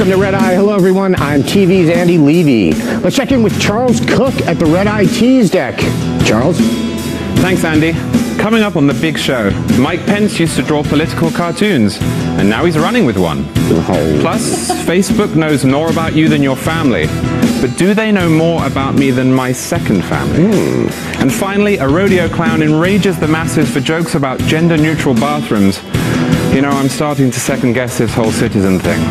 Welcome to Red Eye. Hello, everyone. I'm TV's Andy Levy. Let's check in with Charles Cook at the Red Eye Tease Deck. Charles? Thanks, Andy. Coming up on the big show, Mike Pence used to draw political cartoons, and now he's running with one. Oh. Plus, Facebook knows more about you than your family. But do they know more about me than my second family? And finally, a rodeo clown enrages the masses for jokes about gender-neutral bathrooms. You know, I'm starting to second-guess this whole citizen thing.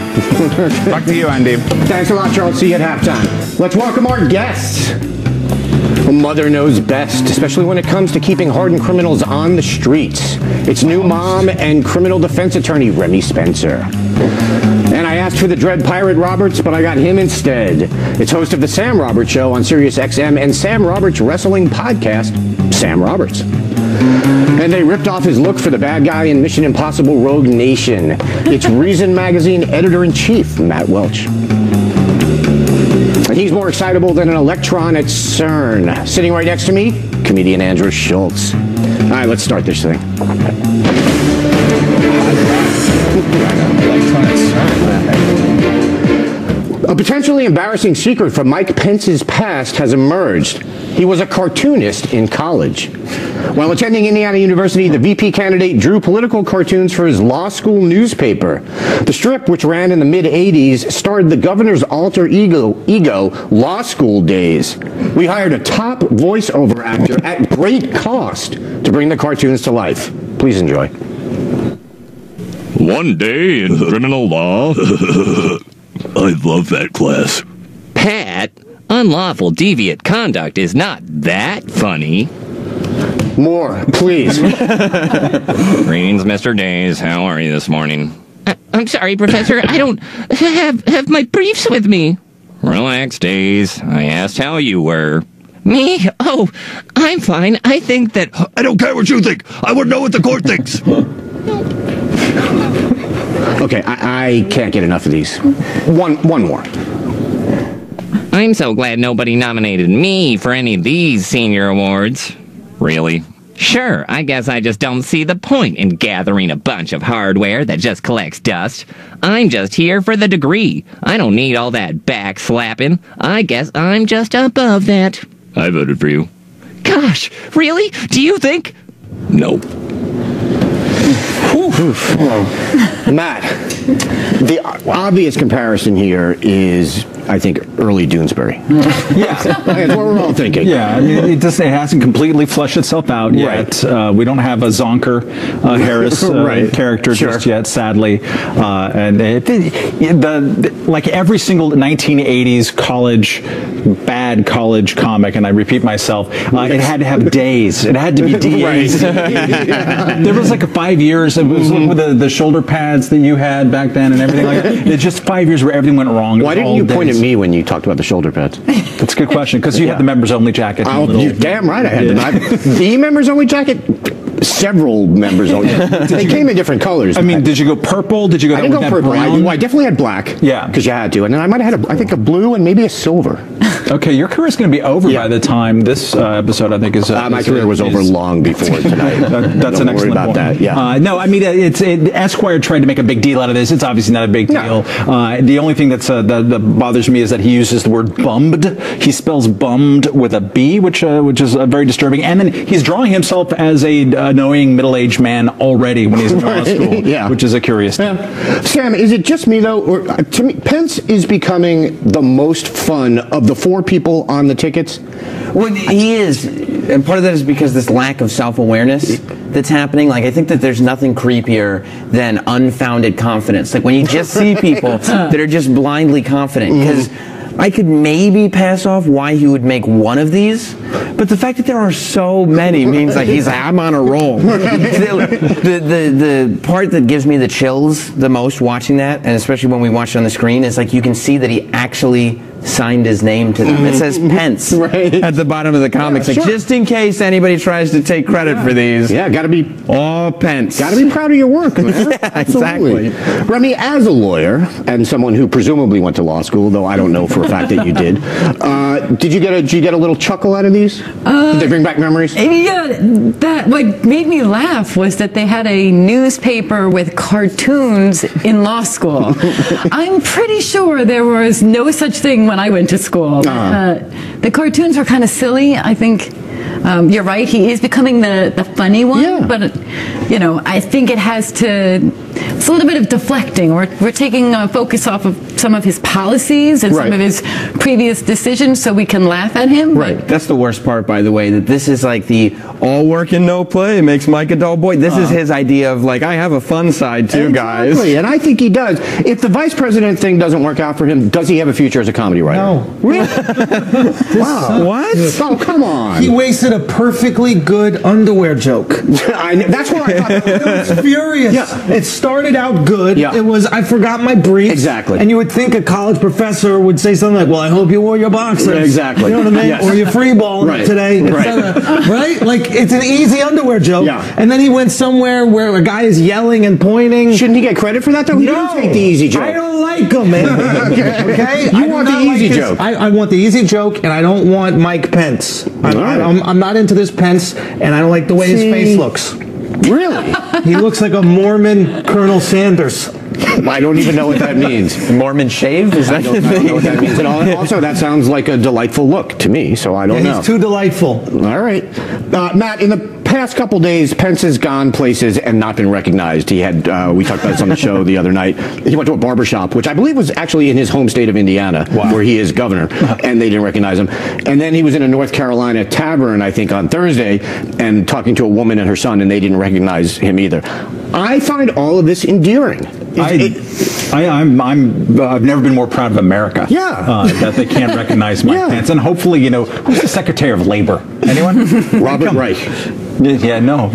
Back to you, Andy. Thanks a lot, Charles. See you at halftime. Let's welcome our guests. A mother knows best, especially when it comes to keeping hardened criminals on the streets. It's new mom and criminal defense attorney Remy Spencer. And I asked for the Dread Pirate Roberts, but I got him instead. It's host of The Sam Roberts Show on Sirius XM and Sam Roberts Wrestling Podcast, Sam Roberts. And they ripped off his look for the bad guy in Mission Impossible Rogue Nation. It's Reason Magazine Editor-in-Chief, Matt Welch. And he's more excitable than an electron at CERN. Sitting right next to me, comedian Andrew Schultz. All right, let's start this thing. A potentially embarrassing secret from Mike Pence's past has emerged. He was a cartoonist in college. While attending Indiana University, the VP candidate drew political cartoons for his law school newspaper. The strip, which ran in the mid-'80s, starred the governor's alter ego, Law School Days. We hired a top voiceover actor at great cost to bring the cartoons to life. Please enjoy. One day in criminal law. I love that class. Pat, unlawful deviant conduct is not that funny. More, please. Greetings, Mr. Days. How are you this morning? I'm sorry, Professor. I don't have my briefs with me. Relax, Days. I asked how you were. Me? Oh, I'm fine. I think that... I don't care what you think. I want to know what the court thinks. Okay, I can't get enough of these. One more. I'm so glad nobody nominated me for any of these senior awards. Really? Sure, I guess I just don't see the point in gathering a bunch of hardware that just collects dust. I'm just here for the degree. I don't need all that backslapping. I guess I'm just above that. I voted for you. Gosh, really? Do you think? Nope. Matt, the obvious comparison here is, I think, early Doonesbury. Yeah. That's what we're all thinking. Yeah, I mean, it hasn't completely fleshed itself out yet. We don't have a Zonker Harris character just yet, sadly. And like every single 1980s bad college comic, and I repeat myself, it had to have days. It had to be days. There was like 5 years. It was with the shoulder pads that you had back then and everything like that. It's just 5 years where everything went wrong. Why didn't you point at me when you talked about the shoulder pads? That's a good question, because you had the members-only jacket. Oh, you're damn right I had the members-only jacket? Several members only. They came in different colors. I mean, did you go purple? Did you go? I didn't go purple. I definitely had black. Yeah, because you had to, and then I might have had I think a blue and maybe a silver. Okay, your career's going to be over by the time this episode, I think, is. My career was over long before tonight. That's an excellent about point. That. Yeah. No, I mean, Esquire tried to make a big deal out of this. It's obviously not a big deal. The only thing that bothers me is that he uses the word bummed. He spells bummed with a B, which is very disturbing. And then he's drawing himself as a annoying middle-aged man already when he's in law school, which is a curious thing. Sam, is it just me though, or to me, Pence is becoming the most fun of the four people on the tickets? Well, he is, and part of that is because this lack of self-awareness that's happening. Like, I think that there's nothing creepier than unfounded confidence. Like when you just see people that are just blindly confident, because I could maybe pass off why he would make one of these, but the fact that there are so many means like I'm on a roll. The part that gives me the chills the most watching that, and especially when we watch it on the screen, is like you can see that he actually signed his name to them. It says Pence at the bottom of the comics, like just in case anybody tries to take credit for these. Yeah, got to be all Pence. Got to be proud of your work, man. Yeah, exactly. Remy, as a lawyer and someone who presumably went to law school, though I don't know for a fact that you did you get a little chuckle out of these? Did they bring back memories? Yeah, that what made me laugh was that they had a newspaper with cartoons in law school. I'm pretty sure there was no such thing when I went to school. The cartoons were kind of silly. I think you're right. He is becoming the funny one, but you know, I think it has to. It's a little bit of deflecting. We're taking focus off of some of his policies and some of his previous decisions, so we can laugh at him. Right. That's the worst part, by the way. That this is like the all work and no play makes Mike a dull boy. This is his idea of like, I have a fun side too, guys. Exactly, and I think he does. If the vice president thing doesn't work out for him, does he have a future as a comedy writer? No. Really? Wow. What? Oh, come on. He wasted a perfectly good underwear joke. That's what I thought. It was furious. Yeah. It started out good. Yeah. It was, I forgot my briefs. Exactly. And you would think a college professor would say something like, well, I hope you wore your boxers. Exactly. You know what I mean? Yes. Or your free ball today. Right? Like, it's an easy underwear joke. Yeah. And then he went somewhere where a guy is yelling and pointing. Shouldn't he get credit for that, though? He didn't take the easy joke. I don't like him, man. Okay? You want the easy joke. I want the easy joke, and I don't want Mike Pence. I'm not into this Pence, and I don't like the way his face looks. Really? He looks like a Mormon Colonel Sanders. I don't even know what that means. Mormon shave? Is that the thing? I don't know what that means at all. And also, that sounds like a delightful look to me, so I don't know. He's too delightful. All right. Matt, in the past couple days, Pence has gone places and not been recognized. He had, we talked about this on the show the other night. He went to a barbershop, which I believe was actually in his home state of Indiana, where he is governor, and they didn't recognize him. And then he was in a North Carolina tavern, I think, on Thursday, and talking to a woman and her son, and they didn't recognize him either. I find all of this endearing. I've never been more proud of America. Yeah. That they can't recognize Mike Pence. And hopefully, you know, who's the Secretary of Labor? Anyone? Robert Reich. Yeah, no.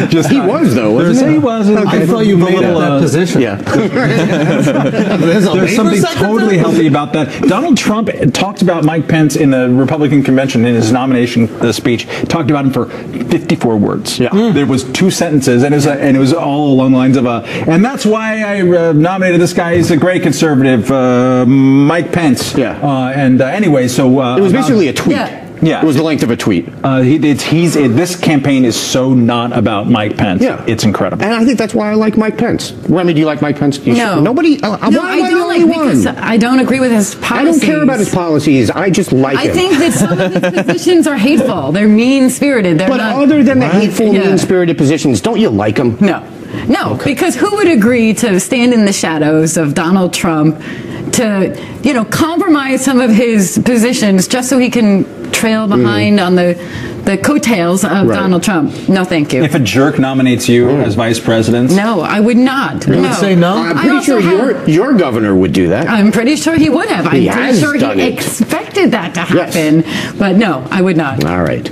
Just he was, though, wasn't he? He was. I thought you made up that position. Yeah. There's something totally healthy about that. Donald Trump talked about Mike Pence in the Republican convention in his nomination speech. Talked about him for 54 words. Yeah. There was 2 sentences, and it was all along the lines of and that's why I nominated this guy. He's a great conservative, Mike Pence. Yeah. Anyway, so it was basically a tweet. Yeah. It was the length of a tweet. This campaign is so not about Mike Pence. Yeah. It's incredible. And I think that's why I like Mike Pence. Remy, do you like Mike Pence? No. Nobody? No, I don't like because I don't agree with his policies. I don't care about his policies. I just like him. I think that some of his positions are hateful. They're mean-spirited. But other than the hateful, mean-spirited positions, don't you like him? No. No, because who would agree to stand in the shadows of Donald Trump to, you know, compromise some of his positions just so he can trail behind on the coattails of Donald Trump? No, thank you. If a jerk nominates you as vice president? No, I would not. You would say no? I'm pretty sure your governor would do that. I'm pretty sure he would have. I'm pretty sure he expected that to happen. Yes. But no, I would not. All right.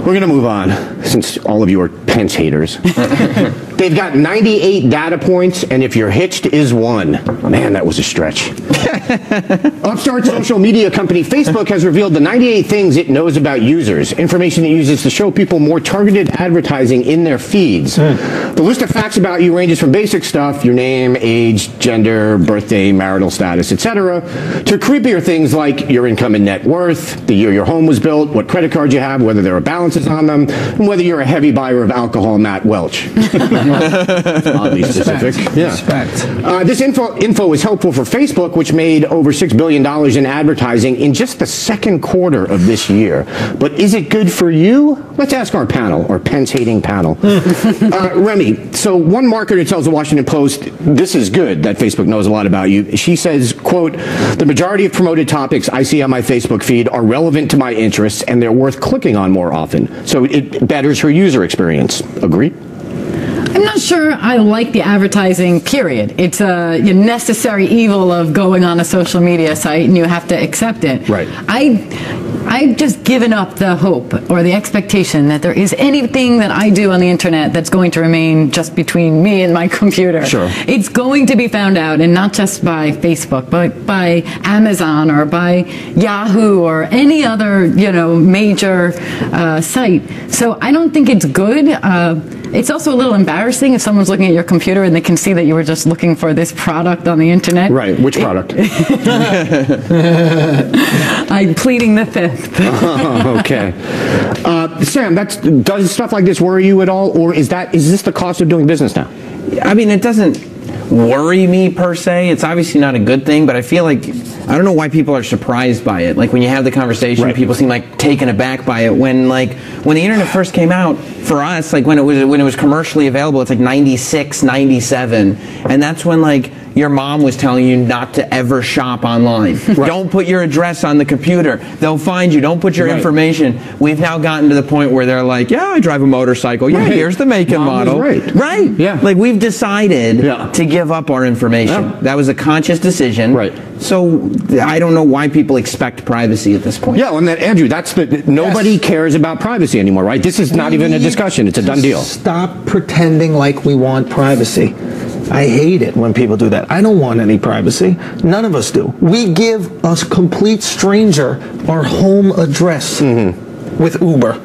We're going to move on, since all of you are Pence haters. They've got 98 data points, and if you're hitched is one. Man, that was a stretch. Upstart social media company Facebook has revealed the 98 things it knows about users, information it uses to show people more targeted advertising in their feeds. The list of facts about you ranges from basic stuff, your name, age, gender, birthday, marital status, etc., to creepier things like your income and net worth, the year your home was built, what credit cards you have, whether there are balances on them, and whether you're a heavy buyer of alcohol, Matt Welch. Oddly specific. This info is helpful for Facebook, which made over $6 billion in advertising in just the second quarter of this year. But is it good for you? Let's ask our panel, our Pence-hating panel. Remy, so one marketer tells the Washington Post, this is good that Facebook knows a lot about you. She says, quote, the majority of promoted topics I see on my Facebook feed are relevant to my interests and they're worth clicking on more often. So it betters her user experience. Agree? I'm not sure I like the advertising, period. It's a necessary evil of going on a social media site, and you have to accept it. Right. I've just given up the hope or the expectation that there is anything that I do on the internet that's going to remain just between me and my computer. Sure. It's going to be found out, and not just by Facebook, but by Amazon or by Yahoo or any other, major site. So I don't think it's good. It's also a little embarrassing if someone's looking at your computer and they can see that you were just looking for this product on the internet. Right. Which product? I'm pleading the fifth. Okay. Sam, does stuff like this worry you at all, or is this the cost of doing business now? I mean, it doesn't worry me per se. It's obviously not a good thing, but I feel like I don't know why people are surprised by it. Like when you have the conversation, people seem like taken aback by it. When the internet first came out, for us, like when it was commercially available, it's like 96, 97, and that's when your mom was telling you not to ever shop online. Don't put your address on the computer. They'll find you. Don't put your information. We've now gotten to the point where they're like, yeah, I drive a motorcycle. Yeah, here's the make and model. Right. Yeah. Like we've decided to give up our information. Yeah. That was a conscious decision. Right. So I don't know why people expect privacy at this point. Yeah, and Andrew, nobody cares about privacy anymore, right? This is not even a discussion. It's a done deal. Stop pretending like we want privacy. I hate it when people do that. I don't want any privacy. None of us do. We give a complete stranger our home address with Uber.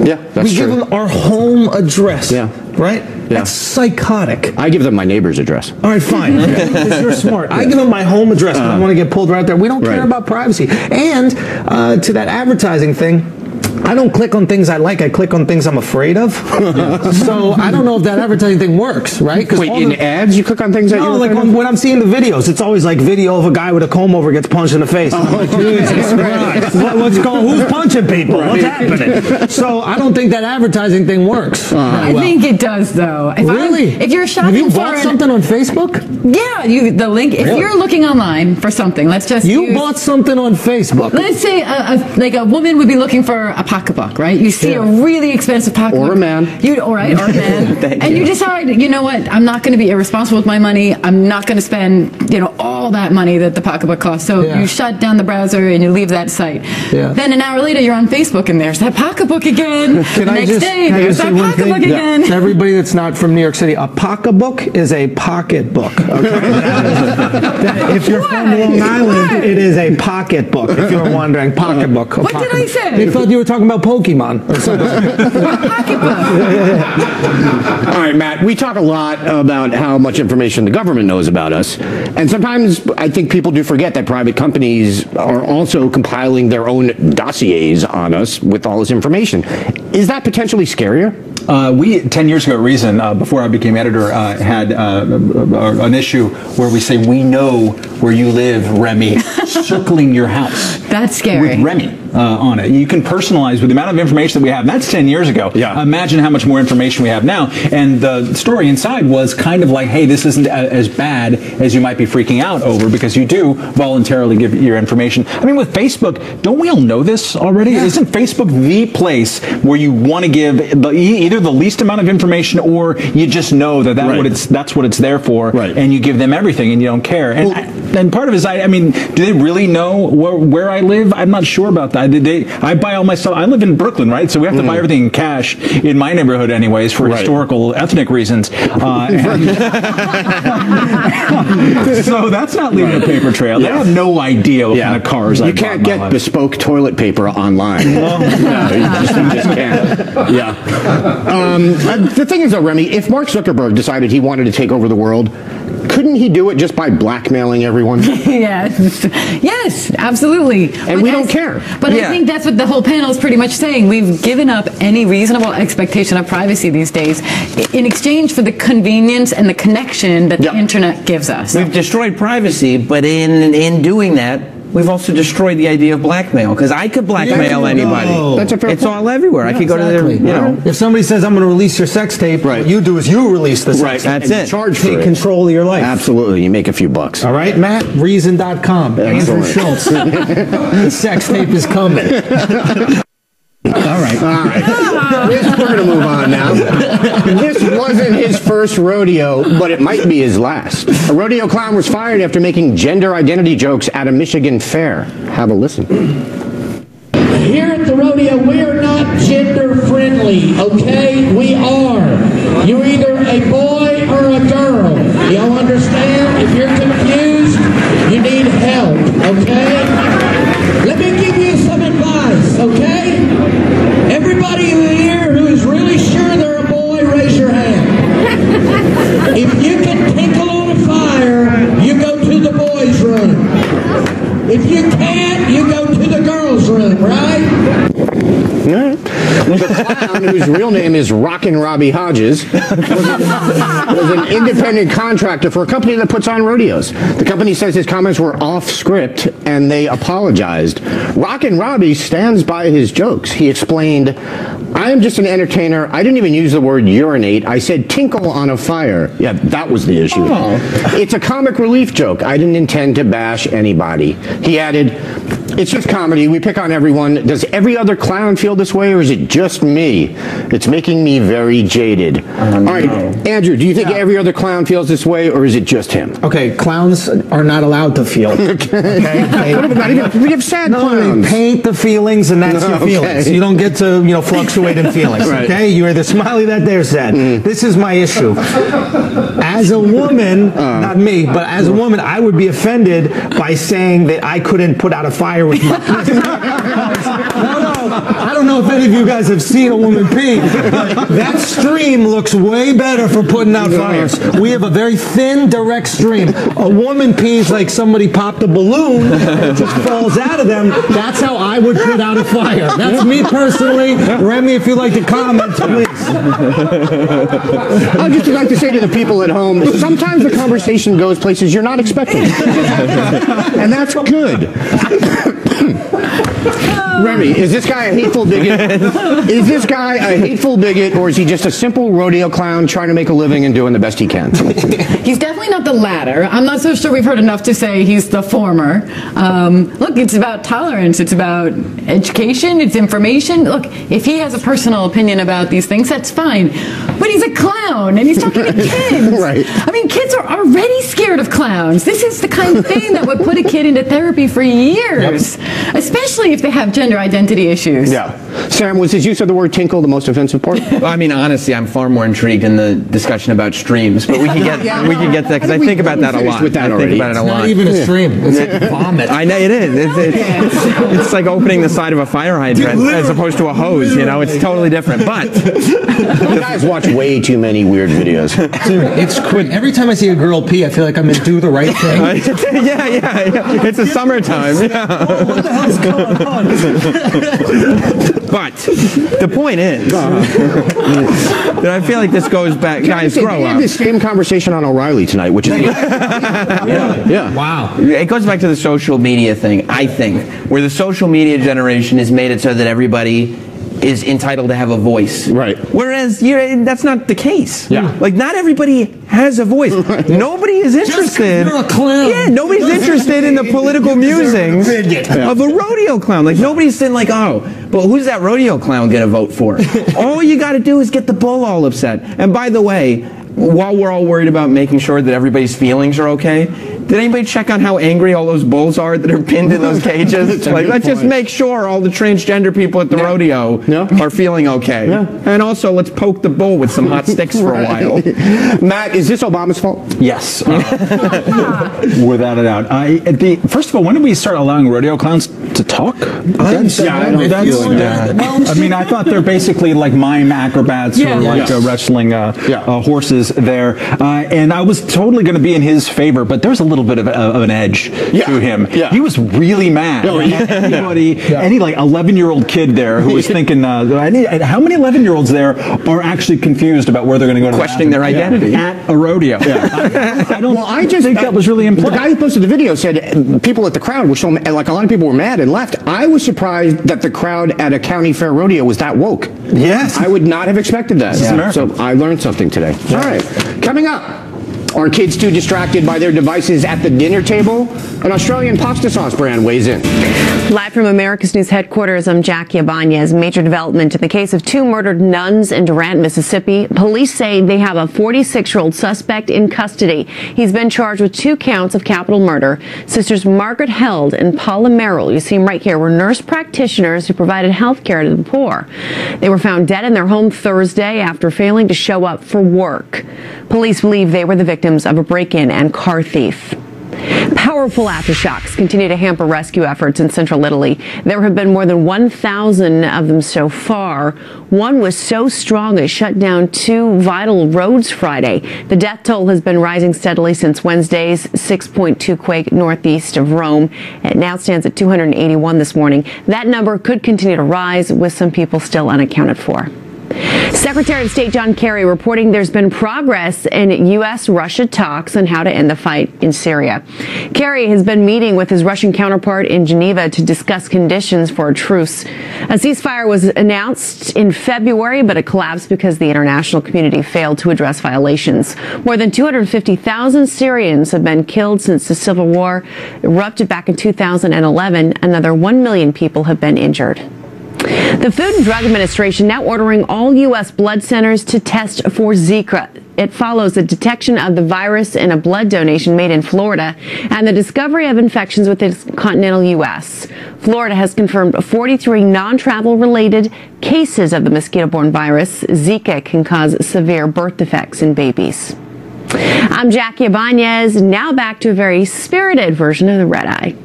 Yeah, that's true. We give them our home address. Yeah. Right? Yeah. That's psychotic. I give them my neighbor's address. All right, fine. Because you're smart. I give them my home address when I want to get pulled right there. We don't care about privacy. And to that advertising thing, I don't click on things I like. I click on things I'm afraid of. So I don't know if that advertising thing works, right? Wait, in ads you click on things that you're like when I'm seeing the videos, it's always like video of a guy with a comb over gets punched in the face. Oh, Jesus Christ. What's going on? Who's punching people? What's happening? So I don't think that advertising thing works. I think it does, though. If you're shopping Have you bought something on Facebook? Yeah, the link. If you're looking online for something, let's just bought something on Facebook. Let's say a woman would be looking for a pocketbook, right? You see a really expensive pocketbook. Or a man. Or a man. And you decide, you know what, I'm not going to be irresponsible with my money. I'm not going to spend, all that money that the pocketbook costs. So you shut down the browser and you leave that site. Yeah. Then an hour later, you're on Facebook and there's that pocketbook again. The next day, there's that pocketbook again. To everybody that's not from New York City, a pocketbook is a pocketbook. Okay? If you're from Long Island, it is a pocketbook. If you're wondering, pocketbook. What did I say? They thought you were talking about Pokemon or something. All right, Matt, we talk a lot about how much information the government knows about us. And sometimes I think people do forget that private companies are also compiling their own dossiers on us with all this information. Is that potentially scarier? We, 10 years ago at Reason, before I became editor, had an issue where we say, we know where you live, Remy, circling your house. That's scary. With Remy on it. You can personalize with the amount of information that we have. That's 10 years ago. Yeah. Imagine how much more information we have now. And the story inside was kind of like, hey, this isn't as bad as you might be freaking out over, because you do voluntarily give your information. I mean, with Facebook, don't we all know this already? Yeah. Isn't Facebook the place where you want to give either the least amount of information, or you just know that's what it's there for, and you give them everything and you don't care? And part of it is, I mean, do they really know where I live? I'm not sure about that. I buy all my stuff. I live in Brooklyn, right? So we have to buy everything in cash in my neighborhood anyways for historical, ethnic reasons. So that's not leaving a paper trail. They have no idea what kind of cars I bought. You can't get bespoke toilet paper online. No, you just can't. Yeah. The thing is, though, Remy, if Mark Zuckerberg decided he wanted to take over the world, couldn't he do it just by blackmailing everyone? Yes, absolutely. And we don't care. But I think that's what the whole panel is pretty much saying. We've given up any reasonable expectation of privacy these days in exchange for the convenience and the connection that the internet gives us. We've destroyed privacy, but in doing that, we've also destroyed the idea of blackmail, because I could blackmail anybody. That's a fair It's all everywhere. I could go to their, If somebody says, I'm going to release your sex tape, what you do is you release the sex tape. That's it. Charge for Take control of your life. Absolutely. You make a few bucks. All right, Matt? Reason.com. Andrew Schultz. The sex tape is coming. All right. We're going to move on now. This wasn't his first rodeo, but it might be his last. A rodeo clown was fired after making gender identity jokes at a Michigan fair. Have a listen. Here at the rodeo, we are not gender friendly, okay? We are. You're either a boy or a girl. Y'all understand? If you're confused, you need help, okay? Let me give you some advice, okay? Everybody here who is really sure they're a boy, raise your hand. If you can tinkle on a fire, you go to the boys' room. If you can't, you go to the girls' room, right? The clown, whose real name is Rockin' Robbie Hodges, was an independent contractor for a company that puts on rodeos. The company says his comments were off script and they apologized. Rockin' Robbie stands by his jokes. He explained, "I am just an entertainer. I didn't even use the word urinate. I said tinkle on a fire." Yeah, that was the issue. Oh. It's a comic relief joke. I didn't intend to bash anybody. He added, "It's just comedy. We pick on everyone. Does every other clown feel this way, or is it just me? It's making me very jaded." All right, Andrew, do you think every other clown feels this way, or is it just him? Okay, clowns are not allowed to feel. Okay? We have sad clowns. They paint the feelings, and that's your feelings. You don't get to, fluctuate in feelings. Right. Okay, you're either smiley that day or sad. This is my issue. As a woman, not me, but as a woman, I would be offended by saying that I couldn't put out a fire with my I don't know if any of you guys have seen a woman pee. That stream looks way better for putting out fires. We have a very thin, direct stream. A woman pees like somebody popped a balloon and just falls out of them. That's how I would put out a fire. That's me personally. Remy, if you'd like to comment, please. I'd just like to say to the people at home, sometimes the conversation goes places you're not expecting. And that's good. Remy, is this guy a hateful bigot? Is this guy a hateful bigot, or is he just a simple rodeo clown trying to make a living and doing the best he can? He's definitely not the latter. I'm not so sure we've heard enough to say he's the former. Look, it's about tolerance. It's about education. It's information. Look, if he has a personal opinion about these things, that's fine. But he's a clown, and he's talking to kids. Right. I mean, kids are already scared of clowns. This is the kind of thing that would put a kid into therapy for years, especially if they have gender identity issues. Yeah. Sam, was his use of the word tinkle the most offensive part? Well, I mean, honestly, I'm far more intrigued in the discussion about streams, but we can get that because I think about that a lot. With that I think about it a lot. Not even a stream. It's like vomit. I know it is. It's like opening the side of a fire hydrant as opposed to a hose. It's totally different. But you guys watch way too many weird videos. Dude, it's quick. Every time I see a girl pee, I feel like I'm going to do the right thing. yeah. It's a summertime. Yeah. What the hell's going on? But the point is that I feel like this goes back. Guys, grow We up. had this same conversation on O'Reilly tonight, which is yeah. Wow. It goes back to the social media thing, I think, where the social media generation has made it so that everybody is entitled to have a voice. Right. Whereas that's not the case. Yeah. Like, not everybody has a voice. Nobody is interested. You're a clown. Yeah, nobody's interested in the political musings of a rodeo clown. Like, nobody's saying like, oh, but who's that rodeo clown gonna vote for? All you gotta do is get the bull all upset. And by the way, while we're all worried about making sure that everybody's feelings are okay, did anybody check on how angry all those bulls are that are pinned in those cages? Like, let's just make sure all the transgender people at the rodeo are feeling okay. Yeah. And also, let's poke the bull with some hot sticks for a while. Matt, is this Obama's fault? Yes. Without a doubt. First of all, when did we start allowing rodeo clowns to talk? I mean, I thought they're basically like mime acrobats or like wrestling horses there. And I was totally going to be in his favor, but there's a little bit of an edge to him. Yeah. He was really mad. Any like 11-year-old kid there who was thinking, how many 11-year-olds there are actually confused about where they're going to go to questioning their identity at a rodeo? I just think that was really important. The guy who posted the video said people at the crowd were so like a lot of people were mad and left. I was surprised that the crowd at a county fair rodeo was that woke. Yes. I would not have expected that. Yeah. So I learned something today. All right. Coming up. Are kids too distracted by their devices at the dinner table? An Australian pasta sauce brand weighs in. Live from America's News headquarters, I'm Jackie Ibanez. Major development in the case of 2 murdered nuns in Durant, Mississippi. Police say they have a 46-year-old suspect in custody. He's been charged with 2 counts of capital murder. Sisters Margaret Held and Paula Merrill, you see them right here, were nurse practitioners who provided health care to the poor. They were found dead in their home Thursday after failing to show up for work. Police believe they were the victims of a break-in and car thief. Powerful aftershocks continue to hamper rescue efforts in central Italy. There have been more than 1,000 of them so far. One was so strong it shut down 2 vital roads Friday. The death toll has been rising steadily since Wednesday's 6.2 quake northeast of Rome. It now stands at 281 this morning. That number could continue to rise, with some people still unaccounted for. Secretary of State John Kerry reporting there's been progress in U.S.-Russia talks on how to end the fight in Syria. Kerry has been meeting with his Russian counterpart in Geneva to discuss conditions for a truce. A ceasefire was announced in February, but it collapsed because the international community failed to address violations. More than 250,000 Syrians have been killed since the civil war erupted back in 2011. Another 1 million people have been injured. The Food and Drug Administration now ordering all U.S. blood centers to test for Zika. It follows the detection of the virus in a blood donation made in Florida and the discovery of infections within the continental U.S. Florida has confirmed 43 non-travel related cases of the mosquito-borne virus. Zika can cause severe birth defects in babies. I'm Jackie Ibanez. Now back to a very spirited version of the Red Eye.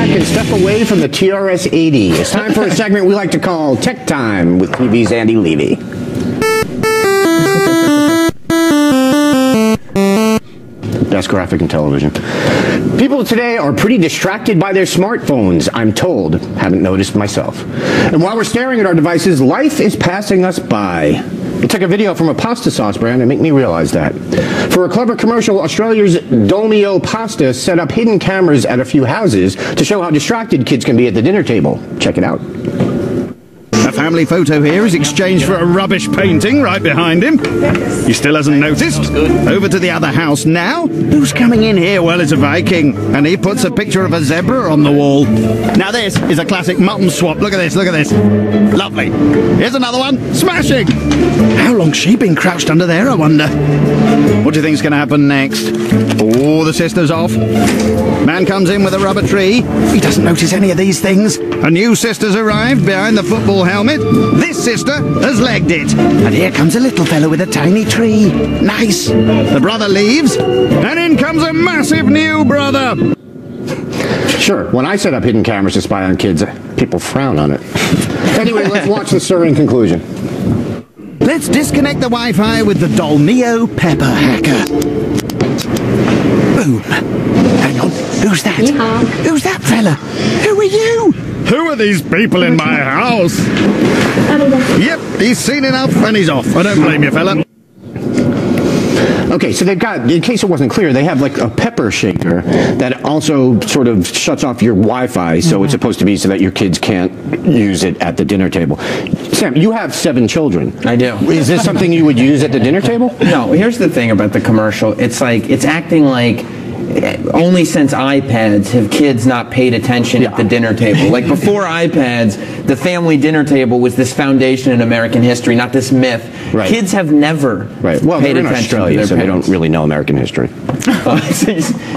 And step away from the TRS-80. It's time for a segment we like to call Tech Time with TV's Andy Levy. Best graphic in television. People today are pretty distracted by their smartphones, I'm told. Haven't noticed myself. And while we're staring at our devices, life is passing us by. It took a video from a pasta sauce brand to make me realize that. For a clever commercial, Australia's Dolmio Pasta set up hidden cameras at a few houses to show how distracted kids can be at the dinner table. Check it out. A family photo here is exchanged for a rubbish painting right behind him. He still hasn't noticed. Over to the other house now. Who's coming in here? Well, it's a Viking. And he puts a picture of a zebra on the wall. Now this is a classic mutton swap. Look at this, look at this. Lovely. Here's another one. Smashing. How long's she been crouched under there, I wonder? What do you think's going to happen next? Oh, the sister's off. Man comes in with a rubber tree. He doesn't notice any of these things. A new sister's arrived behind the football helmet. This sister has legged it. And here comes a little fellow with a tiny tree. Nice. The brother leaves, and in comes a massive new brother. Sure, when I set up hidden cameras to spy on kids, people frown on it. Anyway, let's watch the stirring conclusion. Let's disconnect the Wi-Fi with the Dolmio Pepper Hacker. Boom. Hang on. Who's that? Who's that fella? Who are you? Who are these people in my house? Yep, he's seen enough and he's off. I don't blame you, fella. Okay, so they've got, in case it wasn't clear, they have like a pepper shaker that also sort of shuts off your Wi-Fi, so it's supposed to be so that your kids can't use it at the dinner table. Sam, you have 7 children. I do. Is this something you would use at the dinner table? No, here's the thing about the commercial. It's like, it's acting like only since iPads have kids not paid attention at the dinner table. Like before iPads, the family dinner table was this foundation in American history, not this myth. Right. Kids have never well, paid they're in attention Australia, to their so parents. they don't really know American history.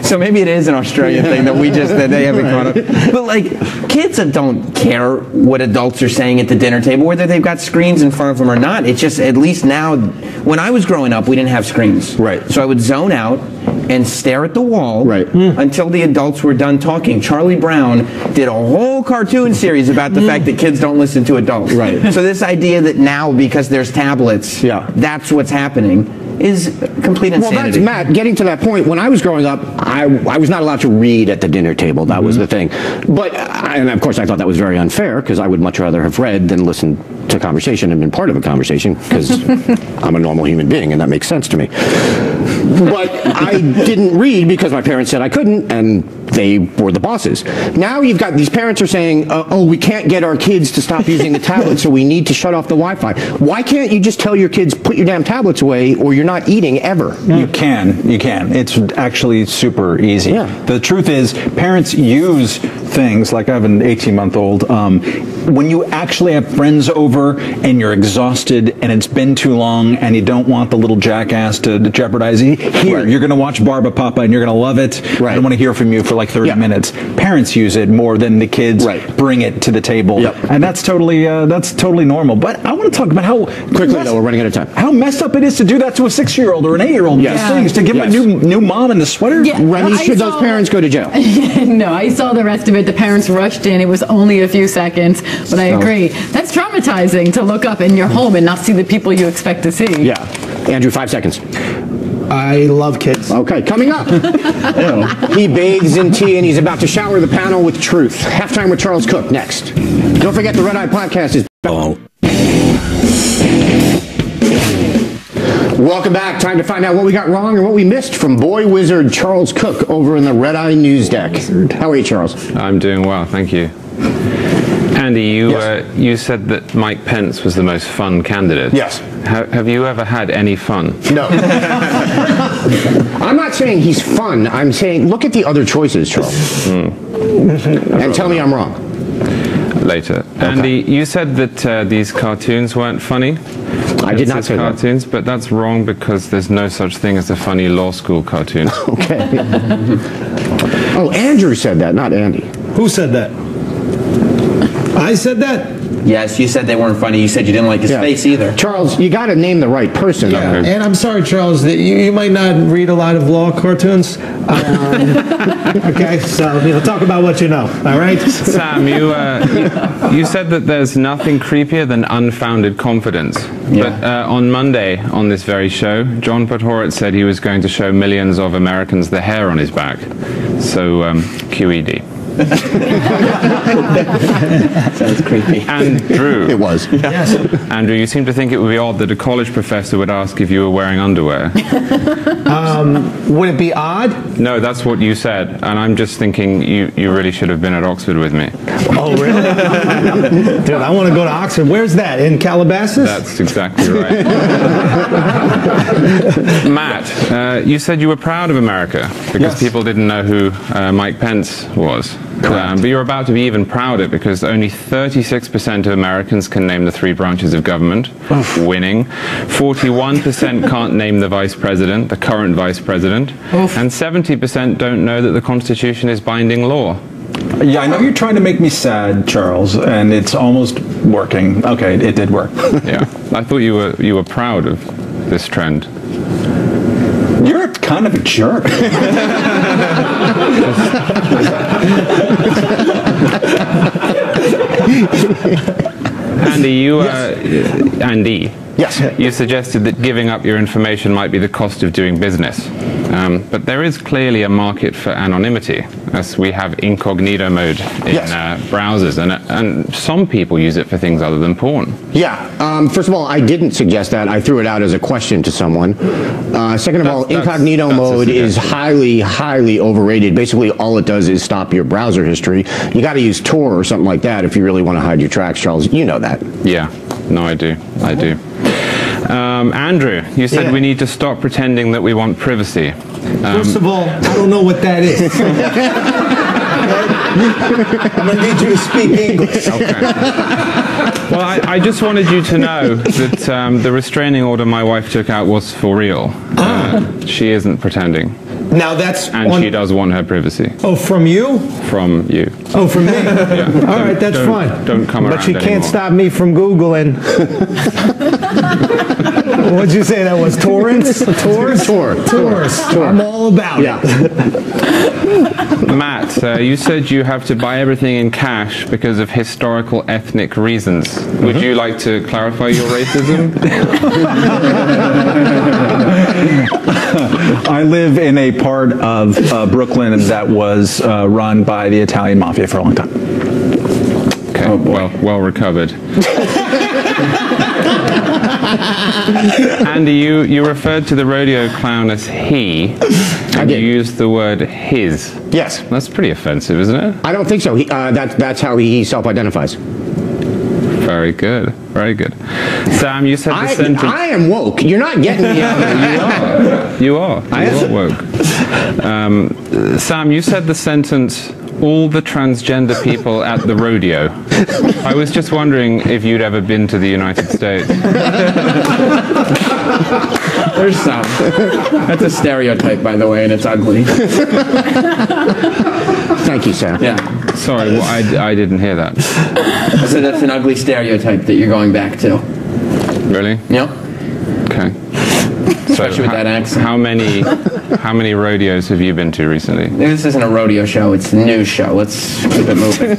So maybe it is an Australian thing that they haven't caught up. But like, kids don't care what adults are saying at the dinner table, whether they've got screens in front of them or not. It's just, at least now, when I was growing up, we didn't have screens. Right. So I would zone out and stare at the wall until the adults were done talking. Charlie Brown did a whole cartoon series about the fact that kids don't listen to adults. Right. So this idea that now, because there's tablets, that's what's happening, is complete insanity. Well, that's, Matt, getting to that point, when I was growing up, I was not allowed to read at the dinner table. That was the thing. But, and of course I thought that was very unfair, because I would much rather have read than listen to conversation and been part of a conversation, because I'm a normal human being, and that makes sense to me. But I didn't read because my parents said I couldn't, and they were the bosses. Now you've got these parents are saying, oh, we can't get our kids to stop using the tablet, so we need to shut off the Wi-Fi. Why can't you just tell your kids, put your damn tablets away, or you're not eating ever? You can. It's actually super easy. Yeah. The truth is, parents use things, like I have an 18-month-old, when you actually have friends over and you're exhausted and it's been too long and you don't want the little jackass to jeopardize you, here, you're going to watch Barba Papa and you're going to love it. Right. I don't want to hear from you for like 30 minutes. Parents use it more than the kids bring it to the table. And that's totally normal. But I want to talk about how quickly, though, we're running out of time. How messed up it is to do that to a 6-year-old or an 8-year-old. Yes. Things to give a new mom in the sweater. Yeah. Remy, should those parents go to jail? No, I saw the rest of it. The parents rushed in. It was only a few seconds, but I agree. That's traumatizing to look up in your home and not see the people you expect to see. Yeah. Andrew, 5 seconds. I love kids. Okay, coming up. He bathes in tea and he's about to shower the panel with truth. Halftime with Charles Cook next. Don't forget the Red Eye Podcast is... Welcome back. Time to find out what we got wrong and what we missed from boy wizard Charles Cook over in the Red Eye News Deck. How are you, Charles? I'm doing well, thank you. Andy, you said that Mike Pence was the most fun candidate. Yes. Have you ever had any fun? No. I'm not saying he's fun. I'm saying look at the other choices, Charles. And tell me I'm wrong. Later. Okay. Andy, you said that these cartoons weren't funny. I did not say cartoons, but that's wrong because there's no such thing as a funny law school cartoon. Okay. Oh, Andrew said that, not Andy. Who said that? I said that? Yes, you said they weren't funny. You said you didn't like his face either. Charles, you got to name the right person. Yeah, and I'm sorry, Charles, that you might not read a lot of law cartoons. Okay, so talk about what you know. All right, Sam, you said that there's nothing creepier than unfounded confidence. Yeah. But on Monday on this very show, John Podhoretz said he was going to show millions of Americans the hair on his back. So QED. Sounds creepy. Andrew. It was. Yes. Andrew, you seem to think it would be odd that a college professor would ask if you were wearing underwear. Would it be odd? No, that's what you said. And I'm just thinking you really should have been at Oxford with me. Oh, really? Dude, I want to go to Oxford. Where's that? In Calabasas? That's exactly right. Matt, you said you were proud of America because people didn't know who Mike Pence was. But you're about to be even prouder because only 36% of Americans can name the 3 branches of government, winning. 41% can't name the vice president, the current vice president, and 70% don't know that the Constitution is binding law. Yeah, I know you're trying to make me sad, Charles, and it's almost working. Okay, it did work. Yeah, I thought you were proud of this trend. You're kind of a jerk. Andy, Yes. You suggested that giving up your information might be the cost of doing business. But there is clearly a market for anonymity, as we have incognito mode in browsers, and some people use it for things other than porn. Yeah. First of all, I didn't suggest that. I threw it out as a question to someone. Second of all, incognito mode is highly, highly overrated. Basically, all it does is stop your browser history. You got to use Tor or something like that if you really want to hide your tracks, Charles. You know that. Yeah. No, I do. I do. Andrew, you said we need to stop pretending that we want privacy. First of all, I don't know what that is. I'm going to need you to speak English. Okay. Well, I just wanted you to know that the restraining order my wife took out was for real. She isn't pretending. Now that's she does want her privacy. Oh, from you? From you. Oh, from me? Yeah. All right, that's fine. Don't come around But she can't anymore. stop me from Googling. What'd you say that was? Torrents? Tours. I'm all about it. Matt, you said you have to buy everything in cash because of historical ethnic reasons. Would you like to clarify your racism? I live in a part of Brooklyn that was run by the Italian mafia for a long time. Okay, well recovered. Andy, you referred to the rodeo clown as he, and you used the word his. Yes. That's pretty offensive, isn't it? I don't think so. That's how he self-identifies. Very good. Very good. Sam, you said the sentence... I am woke. You're not getting me out of it. You are. You are woke. Sam, you said the sentence, all the transgender people at the rodeo. I was just wondering if you'd ever been to the United States. There's some. That's a stereotype, by the way, and it's ugly. Thank you, Sam. Yeah. Sorry, well, I didn't hear that. I said that's an ugly stereotype that you're going back to. Really? Yep. Okay. Especially with that accent. How many rodeos have you been to recently? This isn't a rodeo show, it's a news show. Let's keep it moving.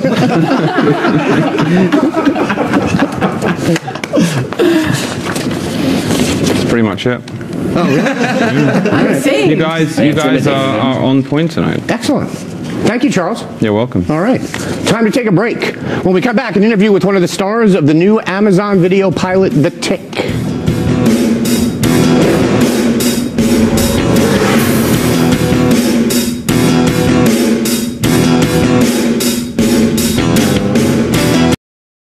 That's pretty much it. Oh, really? You guys are on point tonight. Excellent. Thank you, Charles. You're welcome. All right. Time to take a break. When we come back, an interview with one of the stars of the new Amazon video pilot, The Tick.